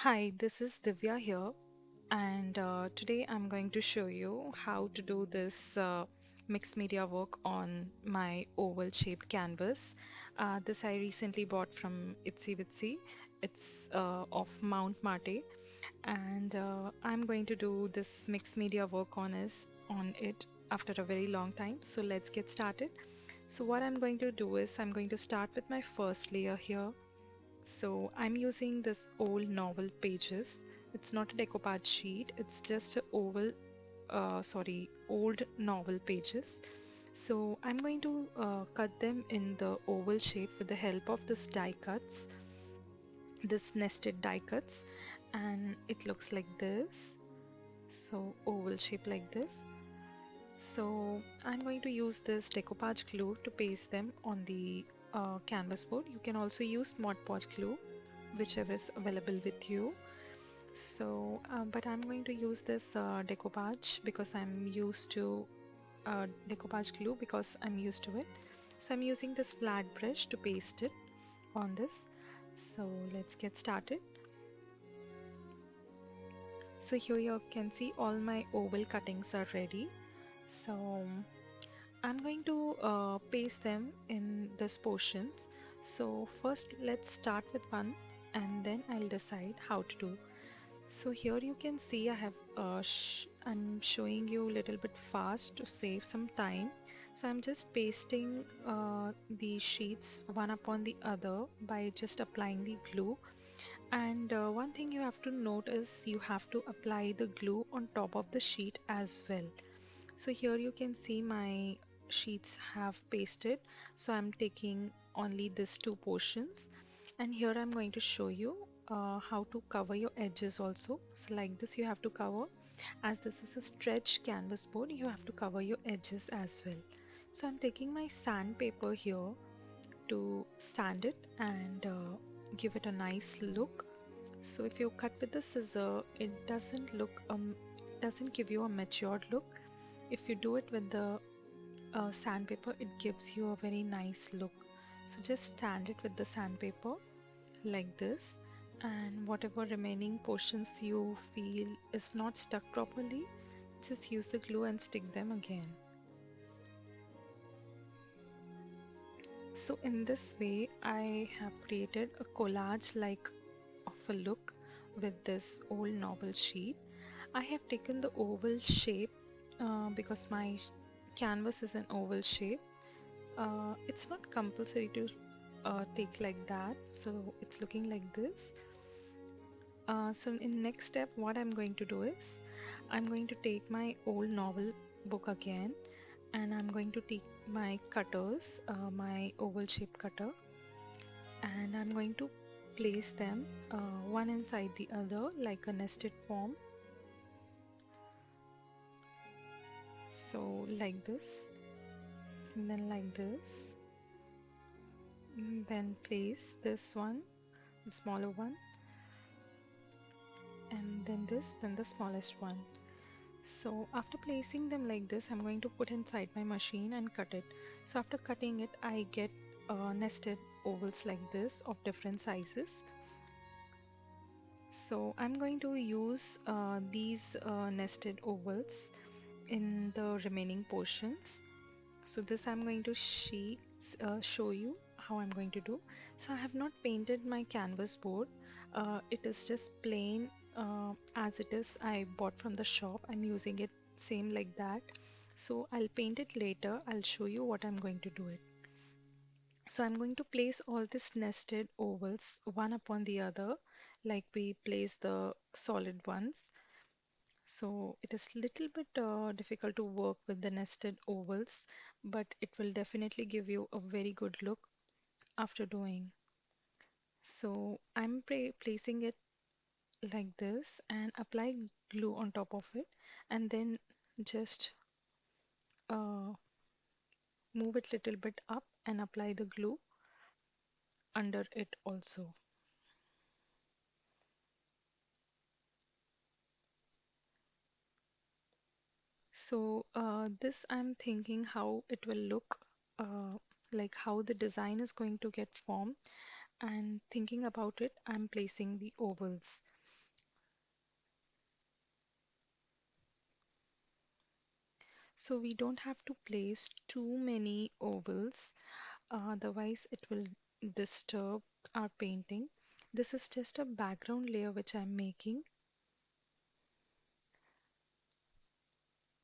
Hi, this is Divya here, and today I'm going to show you how to do this mixed media work on my oval shaped canvas. This I recently bought from Itsy Bitsy. It's of Mount Marte, and I'm going to do this mixed media work on it after a very long time. So let's get started. So what I'm going to do is I'm going to start with my first layer here. So I'm using this old novel pages. It's not a decoupage sheet, it's just a old novel pages. So I'm going to cut them in the oval shape with the help of this die cuts, this nested die cuts, and it looks like this. So oval shape like this. So I'm going to use this decoupage glue to paste them on the canvas board. You can also use Mod Podge glue, whichever is available with you. So, but I'm going to use this decoupage because I'm used to decoupage glue because I'm used to it. So I'm using this flat brush to paste it on this. So let's get started. So here you can see all my oval cuttings are ready. So I'm going to paste them in this portions. So first let's start with one and then I'll decide how to do. So here you can see I have I'm showing you a little bit fast to save some time. So I'm just pasting the sheets one upon the other by just applying the glue. And one thing you have to note is you have to apply the glue on top of the sheet as well. So here you can see my sheets have pasted. So I'm taking only these two portions, and here I'm going to show you how to cover your edges also. So like this you have to cover, as this is a stretch canvas board, you have to cover your edges as well. So I'm taking my sandpaper here to sand it and give it a nice look. So if you cut with the scissor, it doesn't give you a matured look. If you do it with the sandpaper, it gives you a very nice look. So just stand it with the sandpaper like this, and whatever remaining portions you feel is not stuck properly, just use the glue and stick them again. So in this way I have created a collage like of a look with this old novel sheet. I have taken the oval shape because my canvas is an oval shape. It's not compulsory to take like that, so it's looking like this. So in next step, what I'm going to do is I'm going to take my old novel book again, and I'm going to take my cutters, my oval shape cutter, and I'm going to place them one inside the other like a nested form. So like this, and then like this, then place this one, the smaller one, and then this, then the smallest one. So after placing them like this, I'm going to put inside my machine and cut it. So after cutting it, I get nested ovals like this of different sizes. So I'm going to use these nested ovals in the remaining portions. So this I'm going to show you how I'm going to do. So I have not painted my canvas board. It is just plain as it is. I bought from the shop. I'm using it same like that. So I'll paint it later. I'll show you what I'm going to do it. So I'm going to place all these nested ovals one upon the other like we place the solid ones. So it is little bit difficult to work with the nested ovals, but it will definitely give you a very good look after doing. So I'm placing it like this and apply glue on top of it, and then just uh, move it little bit up and apply the glue under it also. So this I'm thinking how it will look, like how the design is going to get formed, and thinking about it, I'm placing the ovals. So we don't have to place too many ovals, otherwise it will disturb our painting. This is just a background layer which I'm making.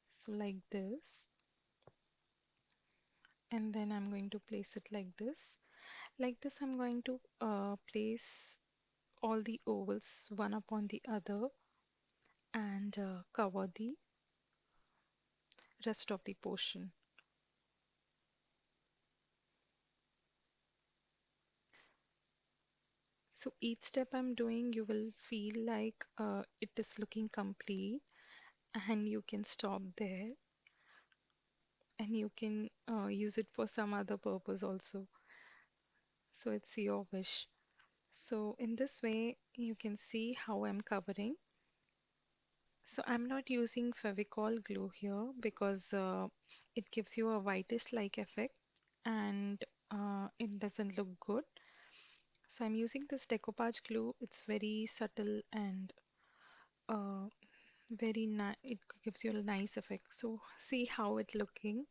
So like this, and then I'm going to place it like this. Like this, I'm going to place all the ovals one upon the other and cover the rest of the portion. So each step I'm doing, you will feel like it is looking complete, and you can stop there and you can use it for some other purpose also. So it's your wish. So in this way, you can see how I'm covering. So I'm not using Fevicol glue here because it gives you a whitish-like effect and it doesn't look good. So I'm using this decoupage glue. It's very subtle and uh, very nice. It gives you a nice effect. So see how it's looking.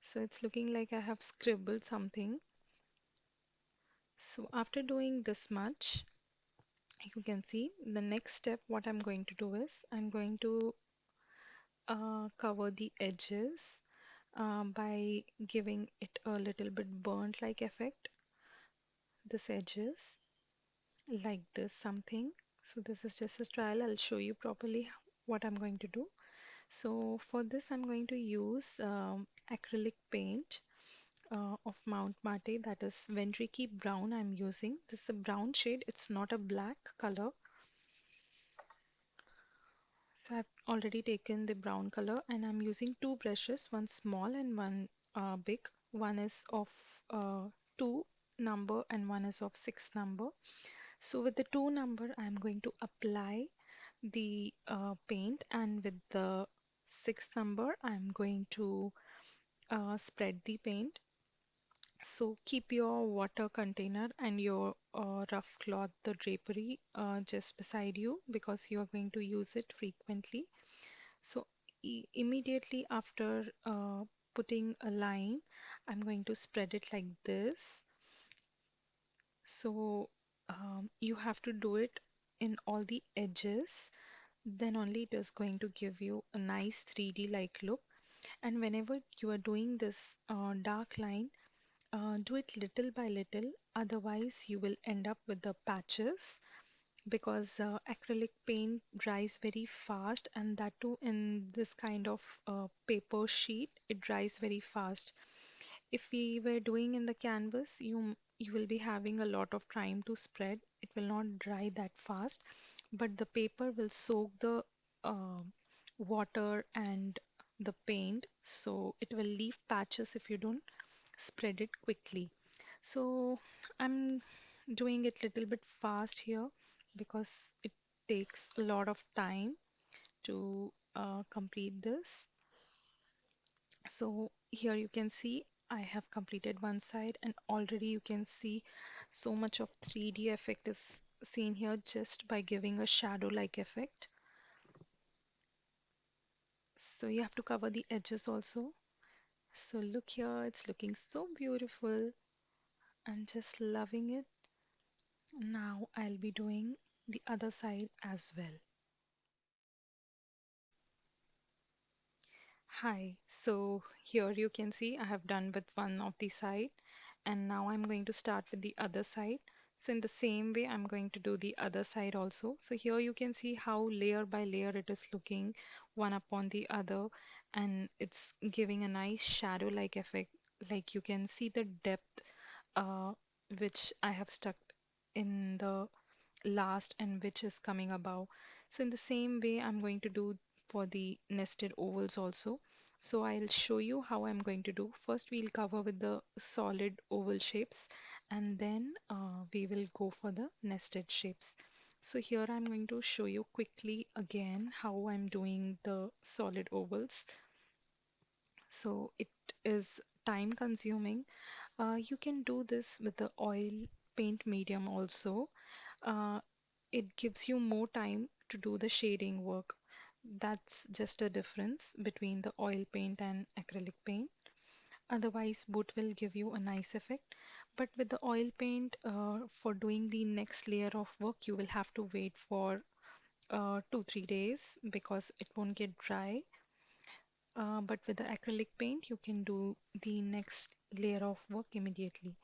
So it's looking like I have scribbled something. So after doing this much, you can see the next step. What I'm going to do is I'm going to cover the edges by giving it a little bit burnt like effect. This edges like this something. So this is just a trial. I'll show you properly what I'm going to do. So for this, I'm going to use acrylic paint of Mount Marte, that is Ventrici brown I'm using. This is a brown shade, it's not a black color. So I've already taken the brown color and I'm using two brushes, one small and one big. One is of 2 number and one is of 6 number. So with the 2 number, I'm going to apply the paint, and with the 6 number, I'm going to spread the paint. So keep your water container and your rough cloth, the drapery, just beside you because you are going to use it frequently. So immediately after putting a line, I'm going to spread it like this. So you have to do it in all the edges. Then only it is going to give you a nice 3D like look. And whenever you are doing this dark line, do it little by little, otherwise, you will end up with the patches because acrylic paint dries very fast, and that too in this kind of paper sheet, it dries very fast. If we were doing in the canvas, you will be having a lot of time to spread. It will not dry that fast, but the paper will soak the uh, water and the paint, so it will leave patches if you don't spread it quickly. So I'm doing it little bit fast here because it takes a lot of time to complete this. So here you can see I have completed one side and already you can see so much of 3D effect is seen here just by giving a shadow like effect. So you have to cover the edges also. So look here, it's looking so beautiful. I'm just loving it. Now I'll be doing the other side as well. Hi, so here you can see I have done with one of the side and now I'm going to start with the other side. So in the same way I'm going to do the other side also. So here you can see how layer by layer it is looking one upon the other, and it's giving a nice shadow like effect. Like you can see the depth uh, which I have stuck in the last and which is coming above. So in the same way, I'm going to do for the nested ovals also. So I'll show you how I'm going to do. First, we'll cover with the solid oval shapes and then we will go for the nested shapes. So here I'm going to show you quickly again how I'm doing the solid ovals. So it is time consuming. You can do this with the oil paint medium also. uh, it gives you more time to do the shading work. That's just a difference between the oil paint and acrylic paint. Otherwise, both will give you a nice effect. But with the oil paint, for doing the next layer of work, you will have to wait for 2-3 days because it won't get dry. But with the acrylic paint, you can do the next layer of work immediately.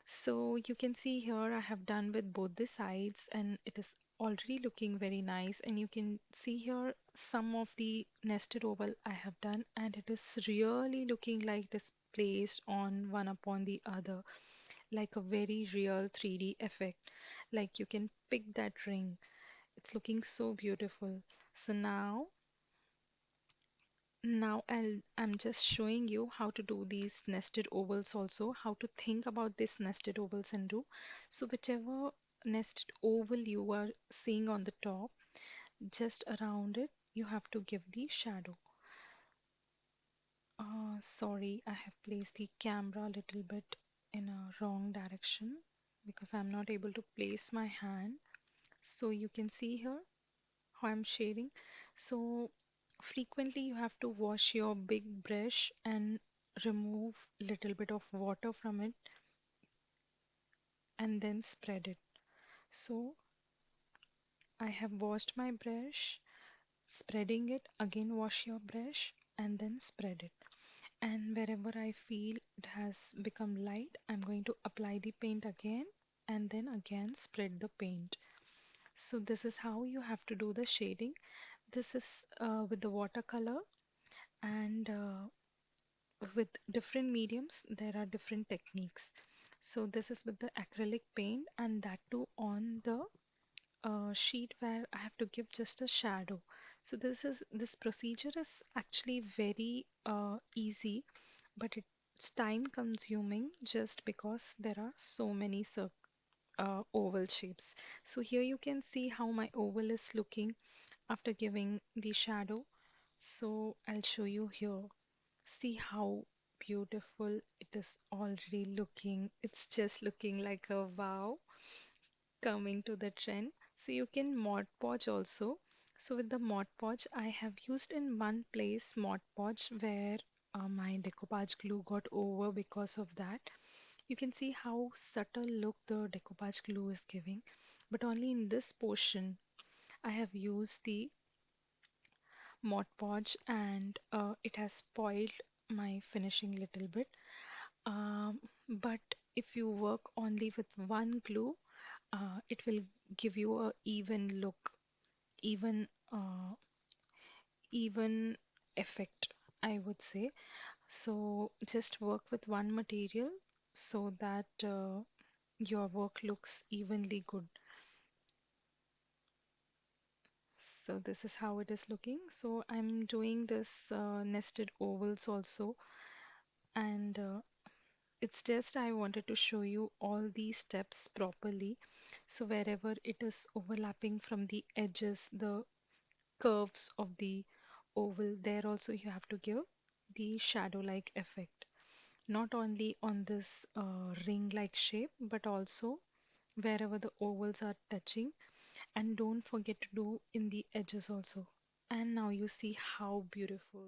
So you can see here I have done with both the sides and it is already looking very nice. And you can see here some of the nested oval I have done and it is really looking like it is placed on one upon the other, like a very real 3D effect. Like you can pick that ring. It's looking so beautiful. So I'm just showing you how to do these nested ovals also, how to think about this nested ovals and do. So whichever nested oval you are seeing on the top, just around it, you have to give the shadow. Sorry, I have placed the camera a little bit in a wrong direction because I'm not able to place my hand. So you can see here how I'm shading. So frequently you have to wash your big brush and remove little bit of water from it and then spread it. So I have washed my brush, spreading it, again wash your brush and then spread it. And wherever I feel it has become light, I'm going to apply the paint again and then again spread the paint. So this is how you have to do the shading. This is with the watercolor and with different mediums, there are different techniques. So this is with the acrylic paint and that too on the sheet where I have to give just a shadow. So this procedure is actually very easy, but it's time consuming just because there are so many oval shapes. So here you can see how my oval is looking after giving the shadow. So I'll show you here. See how beautiful it is already looking. It's just looking like a wow coming to the trend. So you can Mod Podge also. So with the Mod Podge, I have used in one place Mod Podge where my decoupage glue got over because of that. You can see how subtle look the decoupage glue is giving. But only in this portion, I have used the Mod Podge and it has spoiled my finishing little bit. But if you work only with one glue, it will give you a even look, even even effect, I would say. So just work with one material so that your work looks evenly good. So this is how it is looking. So I'm doing this nested ovals also, and it's just I wanted to show you all these steps properly. So wherever it is overlapping from the edges, the curves of the oval, there also you have to give the shadow-like effect. Not only on this ring-like shape, but also wherever the ovals are touching. And don't forget to do in the edges also. And now you see how beautiful.